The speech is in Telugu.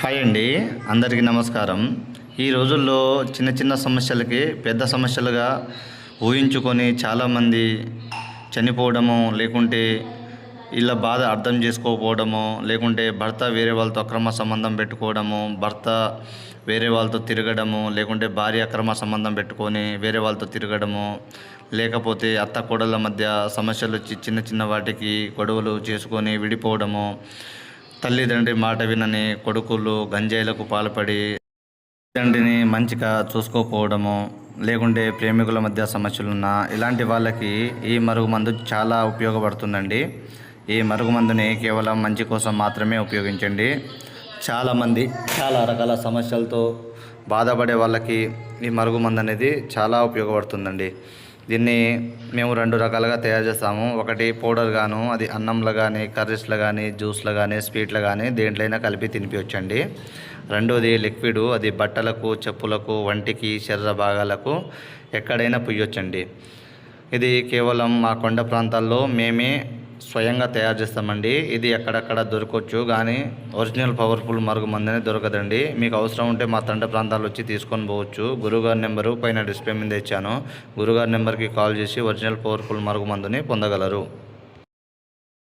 హాయ్ అండి, అందరికీ నమస్కారం. ఈ రోజుల్లో చిన్న చిన్న సమస్యలకి పెద్ద సమస్యలుగా ఊహించుకొని చాలామంది చనిపోవడము, లేకుంటే వీళ్ళ బాధ అర్థం చేసుకోకపోవడము, లేకుంటే భర్త వేరే వాళ్ళతో అక్రమ సంబంధం పెట్టుకోవడము, భర్త వేరే వాళ్ళతో తిరగడము, లేకుంటే భార్య అక్రమ సంబంధం పెట్టుకొని వేరే వాళ్ళతో తిరగడము, లేకపోతే అత్త కోడళ్ళ మధ్య సమస్యలు వచ్చి చిన్న చిన్న వాటికి గొడవలు చేసుకొని విడిపోవడము, తల్లిదండ్రి మాట వినని కొడుకులు గంజాయిలకు పాల్పడి తండ్రిని మంచిగా చూసుకోకపోవడము, లేకుంటే ప్రేమికుల మధ్య సమస్యలున్న ఇలాంటి వాళ్ళకి ఈ మరుగుమందు చాలా ఉపయోగపడుతుందండి. ఈ మరుగుమందుని కేవలం మంచి కోసం మాత్రమే ఉపయోగించండి. చాలామంది చాలా రకాల సమస్యలతో బాధపడే వాళ్ళకి ఈ మరుగుమందు అనేది చాలా ఉపయోగపడుతుందండి. దీన్ని మేము 2 రకాలుగా తయారు చేస్తాము. ఒకటి పౌడర్ గాను, అది అన్నంలో కానీ, కర్రీస్లో కానీ, జ్యూస్లో కానీ, స్వీట్లో కానీ దేంట్లైనా కలిపి తినిపించండి. రెండోది లిక్విడ్, అది బట్టలకు, చెప్పులకు, వంటికి, శరీర భాగాలకు ఎక్కడైనా పుయ్యొచ్చండి. ఇది కేవలం మా కొండ ప్రాంతాల్లో మేమే స్వయంగా తయారు చేస్తామండి. ఇది ఎక్కడెక్కడ దొరకవచ్చు, కానీ ఒరిజినల్ పవర్ఫుల్ మరుగుమందని దొరకదండి. మీకు అవసరం ఉంటే మా తండ ప్రాంతాలు వచ్చి తీసుకొని పోవచ్చు. గురుగారి నెంబరు పైన డిస్ప్లే మీద ఇచ్చాను. గురుగారి నెంబర్కి కాల్ చేసి ఒరిజినల్ పవర్ఫుల్ మరుగుమందుని పొందగలరు.